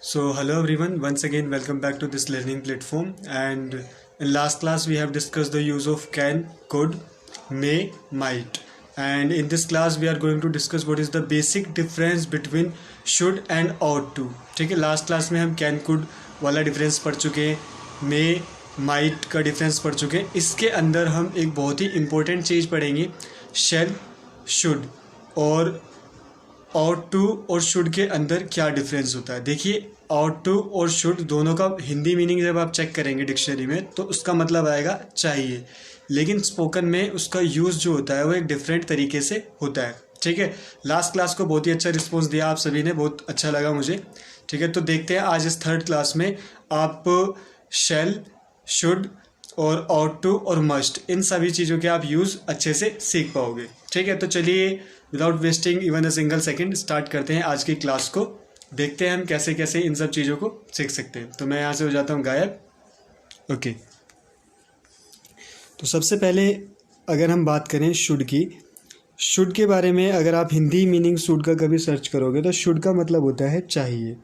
So hello everyone, once again welcome back to this learning platform. And in last class we have discussed the use of can, could, may, might. And in this class we are going to discuss what is the basic difference between should and ought to. ठीक है, last class में हम can could वाला difference पढ़ चुके हैं, may might का difference पढ़ चुके हैं. इसके अंदर हम एक बहुत ही इम्पोर्टेंट चीज़ पढ़ेंगे, शैल, शुड. और आउट टू और शुड के अंदर क्या डिफरेंस होता है. देखिए, आउट टू और शुड दोनों का हिंदी मीनिंग जब आप चेक करेंगे डिक्शनरी में तो उसका मतलब आएगा चाहिए, लेकिन स्पोकन में उसका यूज़ जो होता है वो एक डिफरेंट तरीके से होता है. ठीक है, लास्ट क्लास को बहुत ही अच्छा रिस्पॉन्स दिया आप सभी ने, बहुत अच्छा लगा मुझे. ठीक है, तो देखते हैं आज इस थर्ड क्लास में आप शैल, शुड और आउट टू और मस्ट, इन सभी चीज़ों के आप यूज़ अच्छे से सीख पाओगे. ठीक है, तो चलिए without wasting even a single second start करते हैं आज की क्लास को. देखते हैं हम कैसे कैसे इन सब चीज़ों को सीख सकते हैं. तो मैं यहाँ से हो जाता हूँ गायब. ओके, तो सबसे पहले अगर हम बात करें शुड की, शुड के बारे में अगर आप हिंदी मीनिंग शुड का कभी सर्च करोगे तो शुड का मतलब होता है चाहिए.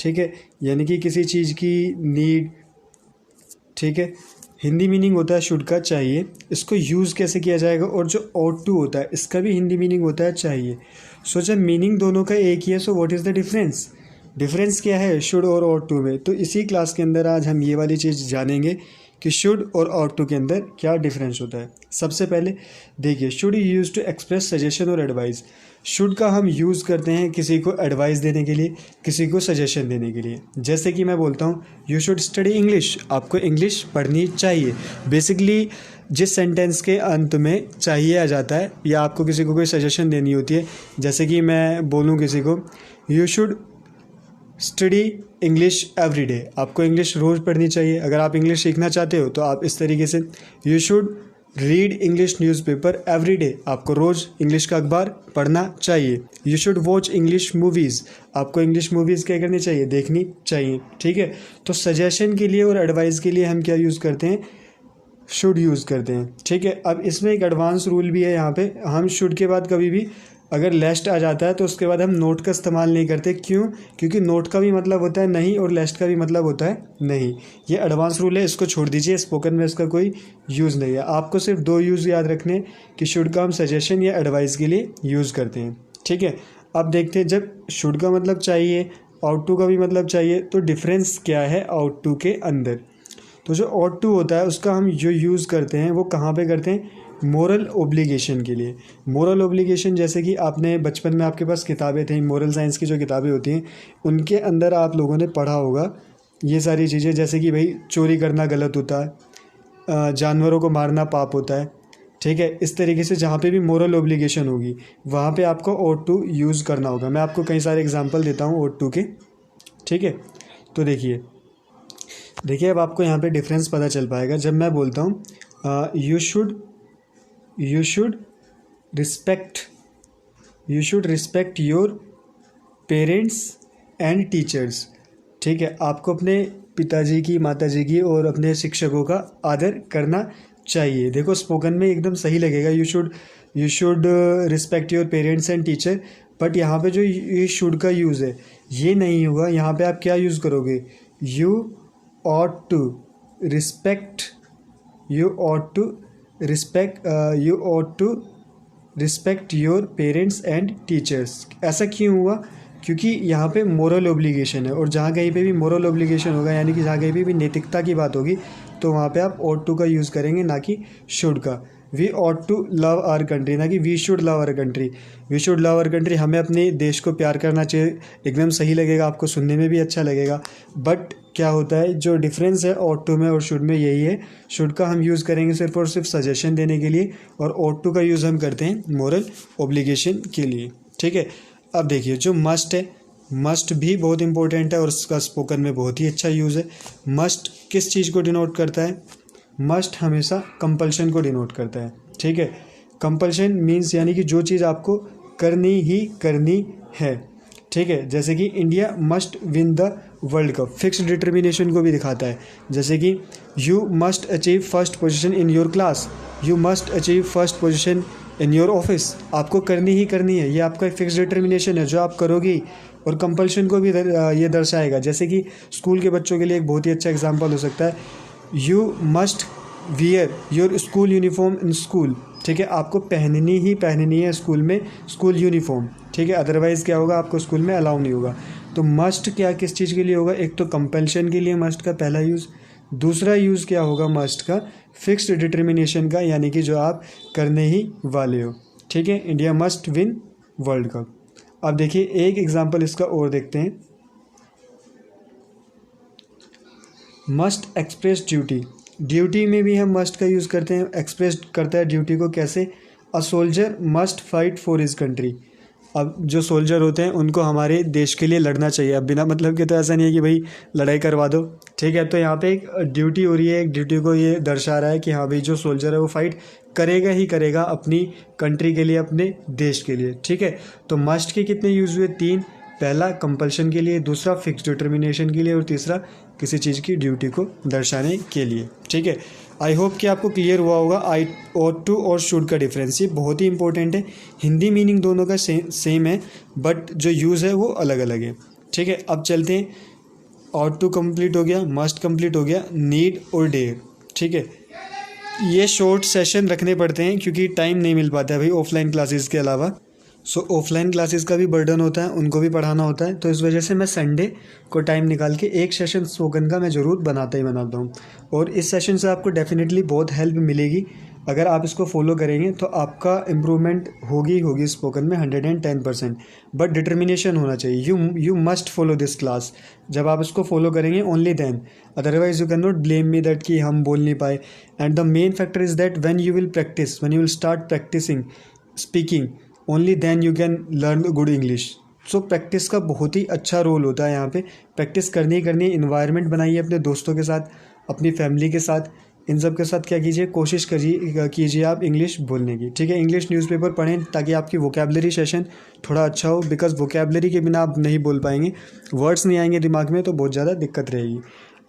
ठीक है, यानी कि किसी चीज़ की नीड. ठीक है, हिंदी मीनिंग होता है शुड का चाहिए. इसको यूज़ कैसे किया जाएगा, और जो ought टू होता है इसका भी हिंदी मीनिंग होता है चाहिए. सो जब मीनिंग दोनों का एक ही है, so what is the difference, difference क्या है शुड और ought टू में. तो इसी क्लास के अंदर आज हम ये वाली चीज़ जानेंगे कि शुड और ought टू के अंदर क्या डिफरेंस होता है. सबसे पहले देखिए, should use to express suggestion और एडवाइस. शुड का हम यूज़ करते हैं किसी को एडवाइस देने के लिए, किसी को सजेशन देने के लिए. जैसे कि मैं बोलता हूँ यू शुड स्टडी इंग्लिश, आपको इंग्लिश पढ़नी चाहिए. बेसिकली जिस सेंटेंस के अंत में चाहिए आ जाता है, या आपको किसी को कोई सजेशन देनी होती है, जैसे कि मैं बोलूँ किसी को you should study English every day, आपको इंग्लिश रोज़ पढ़नी चाहिए. अगर आप इंग्लिश सीखना चाहते हो तो आप इस तरीके से you should read English newspaper every day, आपको रोज़ इंग्लिश का अखबार पढ़ना चाहिए. You should watch English movies, आपको इंग्लिश मूवीज़ क्या करनी चाहिए, देखनी चाहिए. ठीक है, तो सजेशन के लिए और एडवाइस के लिए हम क्या यूज़ करते हैं, शुड यूज़ करते हैं. ठीक है, अब इसमें एक एडवांस रूल भी है. यहाँ पे हम शुड के बाद कभी भी अगर लेस्ट आ जाता है तो उसके बाद हम नोट का इस्तेमाल नहीं करते. क्यों? क्योंकि नोट का भी मतलब होता है नहीं और लेस्ट का भी मतलब होता है नहीं. ये एडवांस रूल है, इसको छोड़ दीजिए. स्पोकन में इसका कोई यूज़ नहीं है. आपको सिर्फ दो यूज़ याद रखने कि शुड का हम सजेशन या एडवाइस के लिए यूज़ करते हैं. ठीक है, अब देखते हैं जब शुड का मतलब चाहिए, आउट टू का भी मतलब चाहिए, तो डिफरेंस क्या है आउट टू के अंदर. तो जो ought टू होता है उसका हम जो यूज़ करते हैं वो कहाँ पे करते हैं, मोरल ओब्लिगेशन के लिए. मोरल ओब्लिगेशन जैसे कि आपने बचपन में आपके पास किताबें थी, मोरल साइंस की जो किताबें होती हैं उनके अंदर आप लोगों ने पढ़ा होगा ये सारी चीज़ें, जैसे कि भाई चोरी करना गलत होता है, जानवरों को मारना पाप होता है. ठीक है, इस तरीके से जहाँ पे भी मोरल ओब्लिगेशन होगी वहाँ पे आपको ought टू यूज़ करना होगा. मैं आपको कई सारे एग्जांपल देता हूँ ought टू के. ठीक है, तो देखिए अब आपको यहाँ पे डिफरेंस पता चल पाएगा. जब मैं बोलता हूँ you should respect your parents and teachers. ठीक है, आपको अपने पिताजी की, माताजी की और अपने शिक्षकों का आदर करना चाहिए. देखो स्पोकन में एकदम सही लगेगा you should respect your parents and teacher, but यहाँ पे जो ये शुड का यूज़ है ये नहीं होगा. यहाँ पे आप क्या यूज़ करोगे, you ought to respect your parents and teachers. ऐसा क्यों हुआ, क्योंकि यहाँ पे मोरल ओब्लिगेशन है, और जहाँ कहीं पे भी मोरल ओब्लिगेशन होगा यानी कि जहाँ कहीं पे भी नैतिकता की बात होगी तो वहाँ पे आप ought to का यूज़ करेंगे, ना कि शुड का. We ought to love our country, ना कि we should love our country. We should love our country, हमें अपने देश को प्यार करना चाहिए. एकदम सही लगेगा, आपको सुनने में भी अच्छा लगेगा. बट क्या होता है, जो डिफरेंस है ought to में और शुड में यही है, शुड का हम यूज़ करेंगे सिर्फ और सिर्फ सजेशन देने के लिए, और ought to का यूज़ हम करते हैं मोरल ओब्लिगेशन के लिए. ठीक है, अब देखिए जो मस्ट है, मस्ट भी बहुत इंपॉर्टेंट है और उसका स्पोकन में बहुत ही अच्छा यूज़ है. मस्ट किस चीज़ को डिनोट करता है, मस्ट हमेशा कंपल्शन को डिनोट करता है. ठीक है, कंपल्शन मीन्स यानी कि जो चीज़ आपको करनी ही करनी है. ठीक है, जैसे कि India must win the world cup, fixed determination को भी दिखाता है. जैसे कि you must achieve first position in your class, you must achieve first position in your office आपको करनी ही करनी है, ये आपका एक फिक्स डिटर्मिनेशन है जो आप करोगे, और कंपल्शन को भी ये दर्शाएगा। जैसे कि स्कूल के बच्चों के लिए एक बहुत ही अच्छा एग्जांपल हो सकता है, you must wear your school uniform in school, ठीक है, आपको पहननी ही पहननी है स्कूल में स्कूल यूनिफॉर्म, ठीक है, अदरवाइज़ क्या होगा, आपको स्कूल में अलाउ नहीं होगा। तो मस्ट क्या किस चीज़ के लिए होगा, एक तो कंपल्शन के लिए मस्ट का पहला यूज़, दूसरा यूज़ क्या होगा मस्ट का, फिक्स्ड डिटर्मिनेशन का, यानी कि जो आप करने ही वाले हो, ठीक है। India must win world cup. अब देखिए एक एग्जांपल इसका और देखते हैं, मस्ट एक्सप्रेस ड्यूटी, ड्यूटी में भी हम मस्ट का यूज़ करते हैं, एक्सप्रेस करता है ड्यूटी को कैसे, a soldier must fight for his country. अब जो सोल्जर होते हैं उनको हमारे देश के लिए लड़ना चाहिए, अब बिना मतलब के तो ऐसा नहीं है कि भाई लड़ाई करवा दो, ठीक है। तो यहाँ पे एक ड्यूटी हो रही है, एक ड्यूटी को ये दर्शा रहा है कि हाँ भाई जो सोल्जर है वो फाइट करेगा ही करेगा अपनी कंट्री के लिए, अपने देश के लिए, ठीक है। तो मस्ट के कितने यूज़ हुए, 3, पहला कंपल्शन के लिए, दूसरा फिक्स डिटर्मिनेशन के लिए, और तीसरा किसी चीज़ की ड्यूटी को दर्शाने के लिए, ठीक है। आई होप कि आपको क्लियर हुआ होगा आई ought to और शुड का डिफरेंस, ये बहुत ही इंपॉर्टेंट है। हिंदी मीनिंग दोनों का सेम है, बट जो यूज़ है वो अलग अलग है, ठीक है। अब चलते हैं, ought to कंप्लीट हो गया, मस्ट कंप्लीट हो गया, नीड और डेयर, ठीक है। ये शॉर्ट सेशन रखने पड़ते हैं क्योंकि टाइम नहीं मिल पाता है भाई ऑफलाइन क्लासेस के अलावा। सो ऑफलाइन क्लासेस का भी बर्डन होता है, उनको भी पढ़ाना होता है, तो इस वजह से मैं संडे को टाइम निकाल के एक सेशन स्पोकन का मैं ज़रूर बनाता ही बनाता हूँ। और इस सेशन से आपको डेफिनेटली बहुत हेल्प मिलेगी, अगर आप इसको फॉलो करेंगे तो आपका इम्प्रूवमेंट होगी स्पोकन में 110%। बट डिटर्मिनेशन होना चाहिए, you must follow this class, जब आप इसको फॉलो करेंगे only then, otherwise you can not blame me that कि हम बोल नहीं पाए। And the main factor is that when you will start practicing speaking, only then you can learn good English. So practice का बहुत ही अच्छा रोल होता है यहाँ पे, प्रैक्टिस करनी ही करनी है। इन्वायरमेंट बनाइए अपने दोस्तों के साथ, अपनी फैमिली के साथ, इन सब के साथ क्या कीजिए, कोशिश कीजिए आप इंग्लिश बोलने की, ठीक है। इंग्लिश न्यूज़पेपर पढ़ें ताकि आपकी वोकेबलरी सेशन थोड़ा अच्छा हो, बिकॉज वोकेबलरी के बिना आप नहीं बोल पाएंगे, वर्ड्स नहीं आएंगे दिमाग में तो बहुत ज़्यादा दिक्कत रहेगी।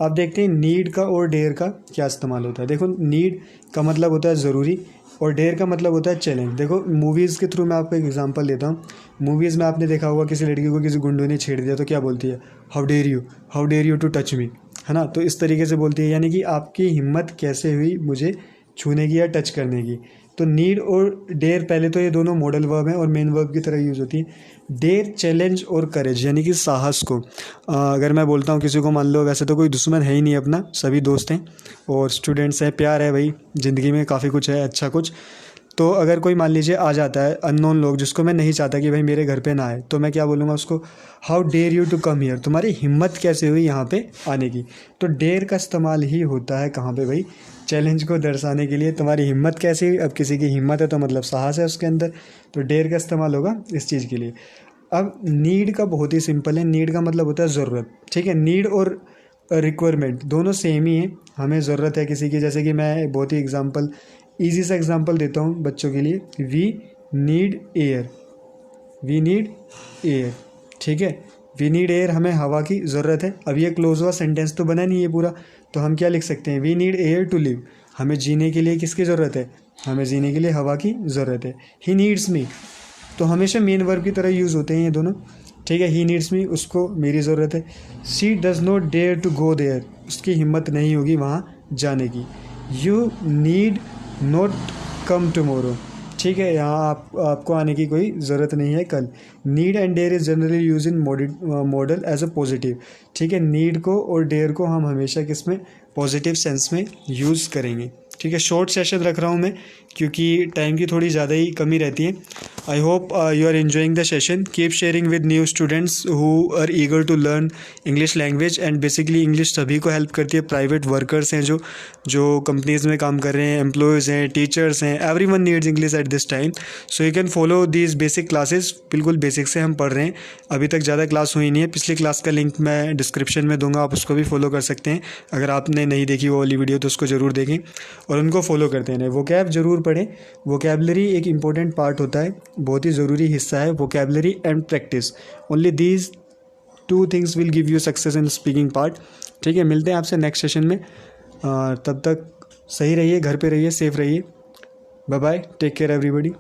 अब देखते हैं नीड का और डेयर का क्या इस्तेमाल होता है। देखो नीड का मतलब होता है ज़रूरी, और डेयर का मतलब होता है चैलेंज। देखो मूवीज़ के थ्रू मैं आपको एक एग्जांपल देता हूँ। मूवीज़ में आपने देखा होगा किसी लड़की को किसी गुंडों ने छेड़ दिया तो क्या बोलती है, how dare you to touch me, है ना। तो इस तरीके से बोलती है, यानी कि आपकी हिम्मत कैसे हुई मुझे छूने की या टच करने की। तो नीड और डेयर पहले तो ये दोनों मॉडल वर्ब हैं और मेन वर्ब की तरह यूज़ होती है। डेयर चैलेंज और करेज, यानी कि साहस को। अगर मैं बोलता हूँ किसी को, मान लो वैसे तो कोई दुश्मन है ही नहीं अपना, सभी दोस्त हैं और स्टूडेंट्स हैं, प्यार है भाई, ज़िंदगी में काफ़ी कुछ है अच्छा कुछ। तो अगर कोई मान लीजिए आ जाता है अननोन लोग जिसको मैं नहीं चाहता कि भाई मेरे घर पे ना आए, तो मैं क्या बोलूँगा उसको, how dare you to come here, तुम्हारी हिम्मत कैसे हुई यहाँ पे आने की। तो डेयर का इस्तेमाल ही होता है कहाँ पे भाई, चैलेंज को दर्शाने के लिए, तुम्हारी हिम्मत कैसे हुई। अब किसी की हिम्मत है तो मतलब साहस है उसके अंदर, तो डेयर का इस्तेमाल होगा इस चीज़ के लिए। अब नीड का बहुत ही सिंपल है, नीड का मतलब होता है ज़रूरत, ठीक है। नीड और रिक्वायरमेंट दोनों सेम ही है, हमें ज़रूरत है किसी की, जैसे कि मैं बहुत ही ईजी सा एग्जांपल देता हूँ बच्चों के लिए, वी नीड एयर, ठीक है, वी नीड एयर, हमें हवा की ज़रूरत है। अब ये क्लोज हुआ सेंटेंस तो बना नहीं है पूरा, तो हम क्या लिख सकते हैं, we need air to live, हमें जीने के लिए किसकी ज़रूरत है, हमें जीने के लिए हवा की ज़रूरत है। ही नीड्स मी, तो हमेशा मेन वर्ब की तरह यूज़ होते हैं ये दोनों, ठीक है। ही नीड्स मी, उसको मेरी ज़रूरत है। She does not dare to go there, उसकी हिम्मत नहीं होगी वहाँ जाने की। You need not come tomorrow, ठीक है, यहाँ आपको आने की कोई ज़रूरत नहीं है कल। Need and dare is generally use in modal as a positive, ठीक है। नीड को और डेयर को हम हमेशा किस में, पॉजिटिव सेंस में यूज़ करेंगे, ठीक है। शॉर्ट सेशन रख रहा हूँ मैं क्योंकि टाइम की थोड़ी ज़्यादा ही कमी रहती है। I hope you are enjoying the session. Keep sharing with new students who are eager to learn English language. And basically English सभी को हेल्प करती है, प्राइवेट वर्कर्स हैं जो कंपनीज़ में काम कर रहे हैं, एम्प्लॉयज़ हैं, टीचर्स हैं, everyone needs English at this time. So you can follow these basic classes, बिल्कुल बेसिक से हम पढ़ रहे हैं, अभी तक ज़्यादा क्लास हुई नहीं है। पिछली क्लास का लिंक मैं डिस्क्रिप्शन में दूंगा, आप उसको भी फॉलो कर सकते हैं। अगर आपने नहीं देखी वो वाली वीडियो तो उसको ज़रूर देखें और उनको फॉलो करते हैं। वोकैब ज़रूर पढ़ें, वोकैबलरी एक इंपॉर्टेंट पार्ट होता है, बहुत ही ज़रूरी हिस्सा है vocabulary and practice. Only these 2 things will give you success in speaking part, ठीक है। मिलते हैं आपसे नेक्स्ट सेशन में, तब तक सही रहिए, घर पे रहिए, सेफ रहिए। Bye bye, take care everybody.